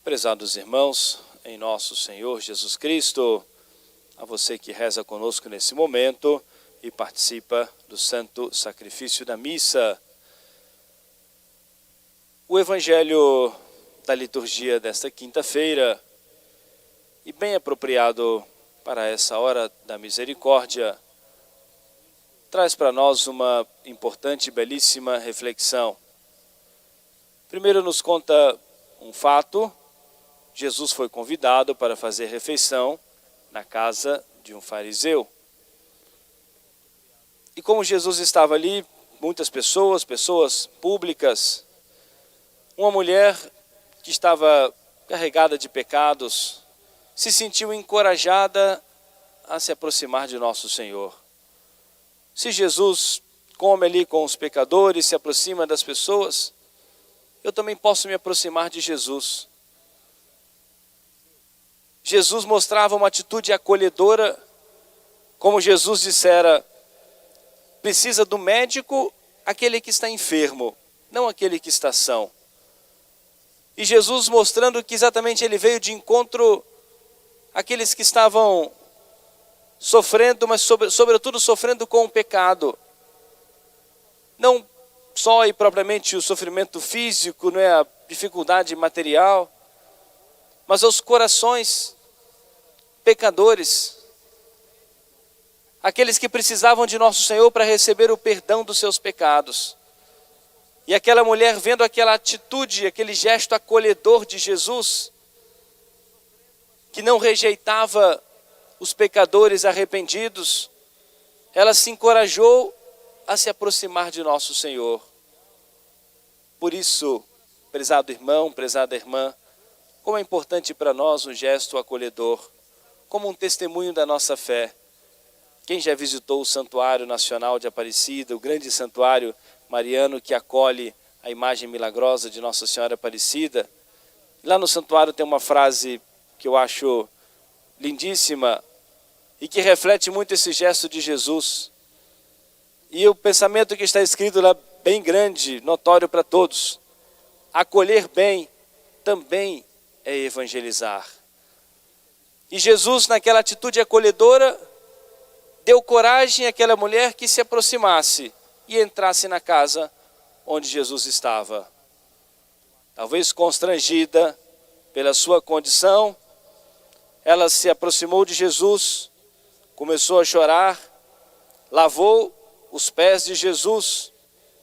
Prezados irmãos, em nosso Senhor Jesus Cristo, a você que reza conosco nesse momento e participa do santo sacrifício da missa. O Evangelho da liturgia desta quinta-feira, e bem apropriado para essa hora da misericórdia, traz para nós uma importante e belíssima reflexão. Primeiro nos conta um fato. Jesus foi convidado para fazer refeição na casa de um fariseu. E como Jesus estava ali, muitas pessoas públicas, uma mulher que estava carregada de pecados, se sentiu encorajada a se aproximar de nosso Senhor. Se Jesus come ali com os pecadores, se aproxima das pessoas, eu também posso me aproximar de Jesus. Jesus mostrava uma atitude acolhedora, como Jesus dissera, precisa do médico aquele que está enfermo, não aquele que está são. E Jesus mostrando que exatamente ele veio de encontro àqueles que estavam sofrendo, mas sobretudo sofrendo com o pecado. Não só e propriamente o sofrimento físico, não é a dificuldade material, mas aos corações pecadores, aqueles que precisavam de nosso Senhor para receber o perdão dos seus pecados. E aquela mulher, vendo aquela atitude, aquele gesto acolhedor de Jesus, que não rejeitava os pecadores arrependidos, ela se encorajou a se aproximar de nosso Senhor. Por isso, prezado irmão, prezada irmã, como é importante para nós um gesto acolhedor, como um testemunho da nossa fé. Quem já visitou o Santuário Nacional de Aparecida, o grande santuário mariano que acolhe a imagem milagrosa de Nossa Senhora Aparecida, lá no santuário tem uma frase que eu acho lindíssima e que reflete muito esse gesto de Jesus. E o pensamento que está escrito lá, bem grande, notório para todos: acolher bem também é evangelizar. E Jesus, naquela atitude acolhedora, deu coragem àquela mulher que se aproximasse e entrasse na casa onde Jesus estava. Talvez constrangida pela sua condição, ela se aproximou de Jesus, começou a chorar, lavou os pés de Jesus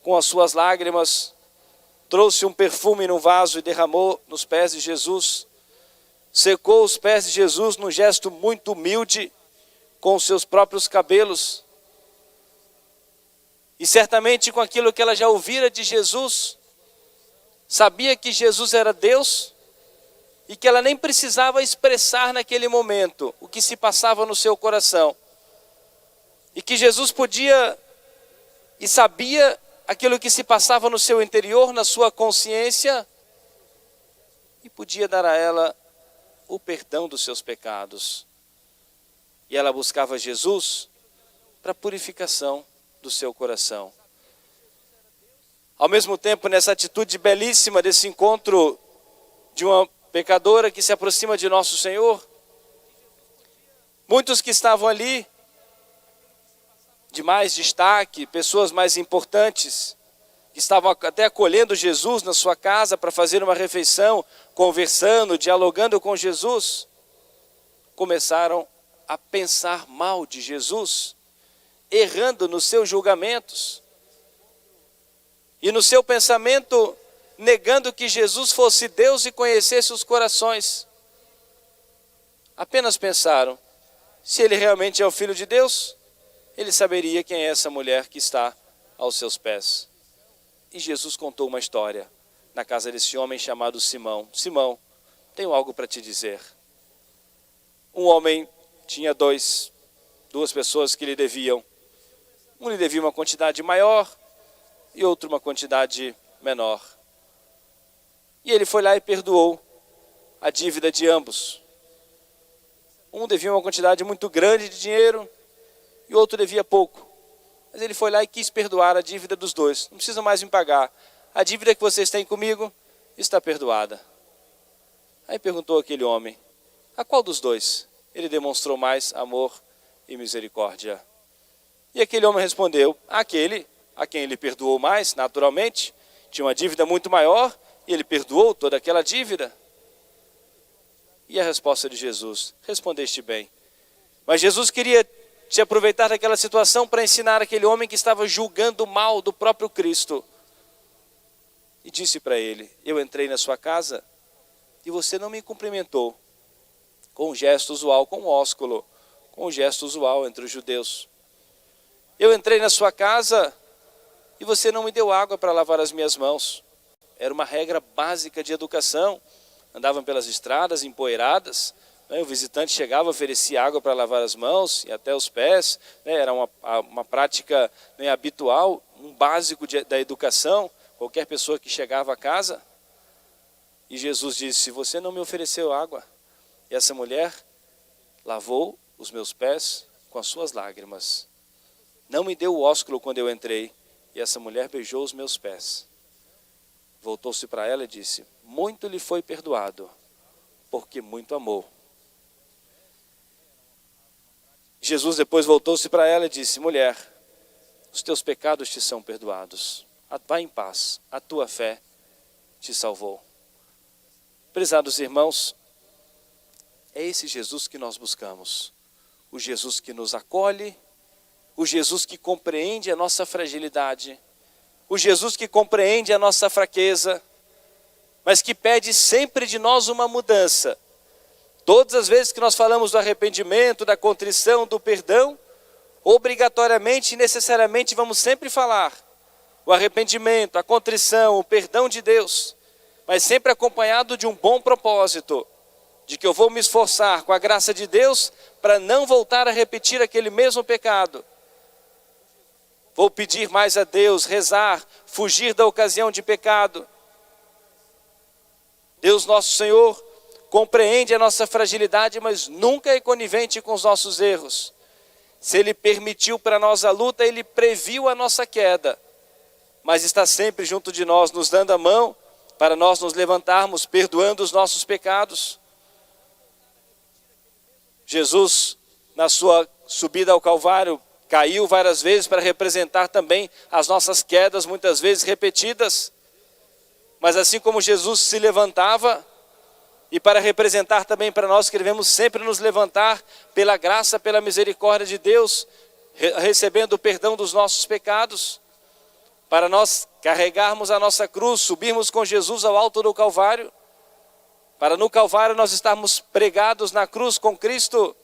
com as suas lágrimas, trouxe um perfume num vaso e derramou nos pés de Jesus, secou os pés de Jesus num gesto muito humilde, com os seus próprios cabelos. E certamente com aquilo que ela já ouvira de Jesus, sabia que Jesus era Deus e que ela nem precisava expressar naquele momento o que se passava no seu coração. E que Jesus podia e sabia aquilo que se passava no seu interior, na sua consciência, e podia dar a ela o perdão dos seus pecados. E ela buscava Jesus para a purificação do seu coração. Ao mesmo tempo, nessa atitude belíssima desse encontro de uma pecadora que se aproxima de nosso Senhor, muitos que estavam ali, de mais destaque, pessoas mais importantes, que estavam até acolhendo Jesus na sua casa para fazer uma refeição, conversando, dialogando com Jesus, começaram a pensar mal de Jesus, errando nos seus julgamentos, e no seu pensamento, negando que Jesus fosse Deus e conhecesse os corações. Apenas pensaram, se ele realmente é o Filho de Deus, ele saberia quem é essa mulher que está aos seus pés. E Jesus contou uma história na casa desse homem chamado Simão. Simão, tenho algo para te dizer. Um homem tinha duas pessoas que lhe deviam. Um lhe devia uma quantidade maior e outro uma quantidade menor. E ele foi lá e perdoou a dívida de ambos. Um devia uma quantidade muito grande de dinheiro e outro devia pouco. Mas ele foi lá e quis perdoar a dívida dos dois. Não precisa mais me pagar. A dívida que vocês têm comigo está perdoada. Aí perguntou aquele homem: a qual dos dois ele demonstrou mais amor e misericórdia? E aquele homem respondeu: aquele a quem ele perdoou mais, naturalmente. Tinha uma dívida muito maior e ele perdoou toda aquela dívida. E a resposta de Jesus: respondeste bem. Mas Jesus queria se aproveitar daquela situação para ensinar aquele homem que estava julgando mal do próprio Cristo. E disse para ele: eu entrei na sua casa e você não me cumprimentou com um gesto usual, com um ósculo, com um gesto usual entre os judeus. Eu entrei na sua casa e você não me deu água para lavar as minhas mãos. Era uma regra básica de educação. Andavam pelas estradas empoeiradas, né? O visitante chegava, oferecia água para lavar as mãos e até os pés, né? Era uma prática, né, habitual, um básico da educação. Qualquer pessoa que chegava à casa. E Jesus disse: você não me ofereceu água. E essa mulher lavou os meus pés com as suas lágrimas. Não me deu o ósculo quando eu entrei. E essa mulher beijou os meus pés. Voltou-se para ela e disse: muito lhe foi perdoado, porque muito amou. Jesus depois voltou-se para ela e disse: mulher, os teus pecados te são perdoados. Vá em paz, a tua fé te salvou. Prezados irmãos, é esse Jesus que nós buscamos. O Jesus que nos acolhe, o Jesus que compreende a nossa fragilidade, o Jesus que compreende a nossa fraqueza, mas que pede sempre de nós uma mudança. Todas as vezes que nós falamos do arrependimento, da contrição, do perdão, obrigatoriamente e necessariamente vamos sempre falar o arrependimento, a contrição, o perdão de Deus, mas sempre acompanhado de um bom propósito, de que eu vou me esforçar com a graça de Deus para não voltar a repetir aquele mesmo pecado. Vou pedir mais a Deus, rezar, fugir da ocasião de pecado. Deus nosso Senhor compreende a nossa fragilidade, mas nunca é conivente com os nossos erros. Se Ele permitiu para nós a luta, Ele previu a nossa queda, mas está sempre junto de nós, nos dando a mão para nós nos levantarmos, perdoando os nossos pecados. Jesus, na sua subida ao Calvário, caiu várias vezes para representar também as nossas quedas, muitas vezes repetidas. Mas assim como Jesus se levantava, e para representar também para nós que devemos sempre nos levantar pela graça, pela misericórdia de Deus, recebendo o perdão dos nossos pecados, para nós carregarmos a nossa cruz, subirmos com Jesus ao alto do Calvário, para no Calvário nós estarmos pregados na cruz com Cristo,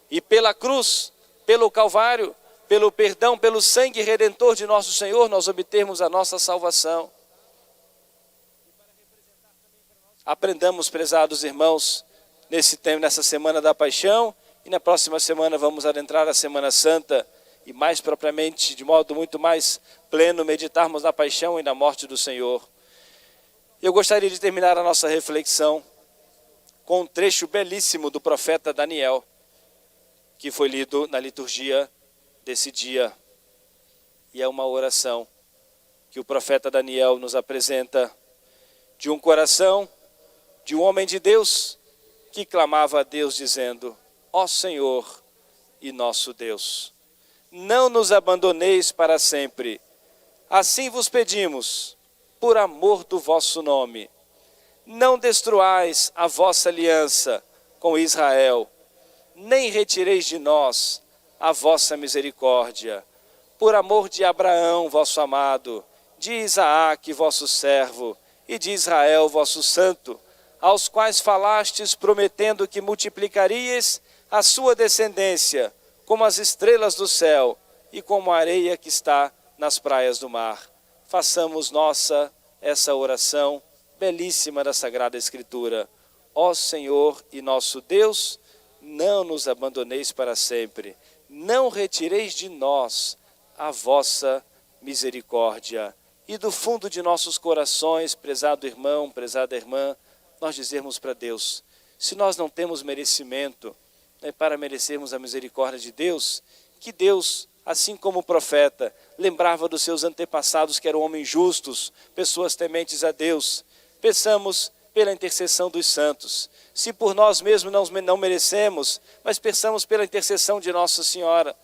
e pela cruz, pelo Calvário, pelo perdão, pelo sangue redentor de nosso Senhor, nós obtermos a nossa salvação. Aprendamos, prezados irmãos, nesse tempo, nessa semana da paixão, e na próxima semana vamos adentrar a Semana Santa, e mais propriamente, de modo muito mais pleno, meditarmos na paixão e na morte do Senhor. Eu gostaria de terminar a nossa reflexão com um trecho belíssimo do profeta Daniel, que foi lido na liturgia desse dia. E é uma oração que o profeta Daniel nos apresenta de um coração, de um homem de Deus, que clamava a Deus dizendo: ó Senhor e nosso Deus, não nos abandoneis para sempre. Assim vos pedimos, por amor do vosso nome. Não destruais a vossa aliança com Israel, nem retireis de nós a vossa misericórdia. Por amor de Abraão, vosso amado, de Isaac, vosso servo, e de Israel, vosso santo, aos quais falastes prometendo que multiplicarias a sua descendência, como as estrelas do céu e como a areia que está nas praias do mar. Façamos nossa essa oração belíssima da Sagrada Escritura. Ó Senhor e nosso Deus, não nos abandoneis para sempre, não retireis de nós a vossa misericórdia. E do fundo de nossos corações, prezado irmão, prezada irmã, nós dizermos para Deus, se nós não temos merecimento, para merecermos a misericórdia de Deus, que Deus, assim como o profeta, lembrava dos seus antepassados que eram homens justos, pessoas tementes a Deus. Peçamos pela intercessão dos santos. Se por nós mesmos não merecemos, mas peçamos pela intercessão de Nossa Senhora,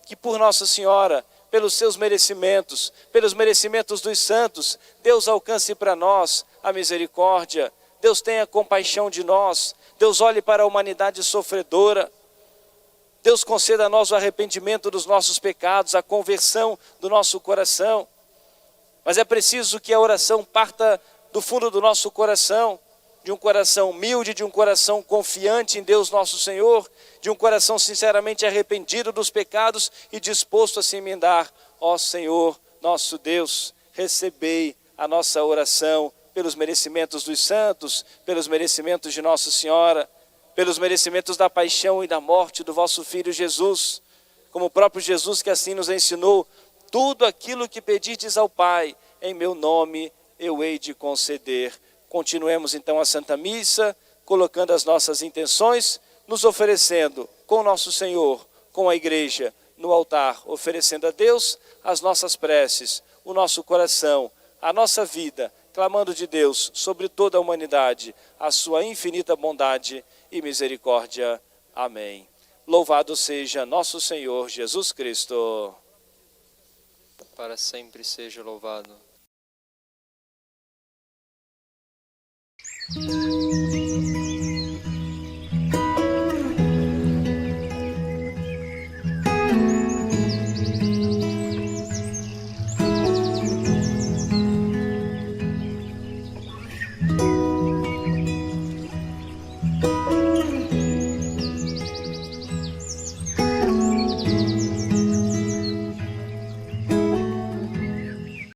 que por Nossa Senhora, pelos seus merecimentos, pelos merecimentos dos santos, Deus alcance para nós a misericórdia, Deus tenha compaixão de nós, Deus olhe para a humanidade sofredora, Deus conceda a nós o arrependimento dos nossos pecados, a conversão do nosso coração. Mas é preciso que a oração parta do fundo do nosso coração, de um coração humilde, de um coração confiante em Deus nosso Senhor, de um coração sinceramente arrependido dos pecados e disposto a se emendar. Ó Senhor, nosso Deus, recebei a nossa oração pelos merecimentos dos santos, pelos merecimentos de Nossa Senhora, pelos merecimentos da paixão e da morte do vosso Filho Jesus, como o próprio Jesus que assim nos ensinou: tudo aquilo que pedirdes ao Pai, em meu nome eu hei de conceder. Continuemos então a Santa Missa, colocando as nossas intenções, nos oferecendo com nosso Senhor, com a Igreja, no altar, oferecendo a Deus as nossas preces, o nosso coração, a nossa vida, clamando de Deus sobre toda a humanidade, a sua infinita bondade e misericórdia. Amém. Louvado seja nosso Senhor Jesus Cristo. Para sempre seja louvado.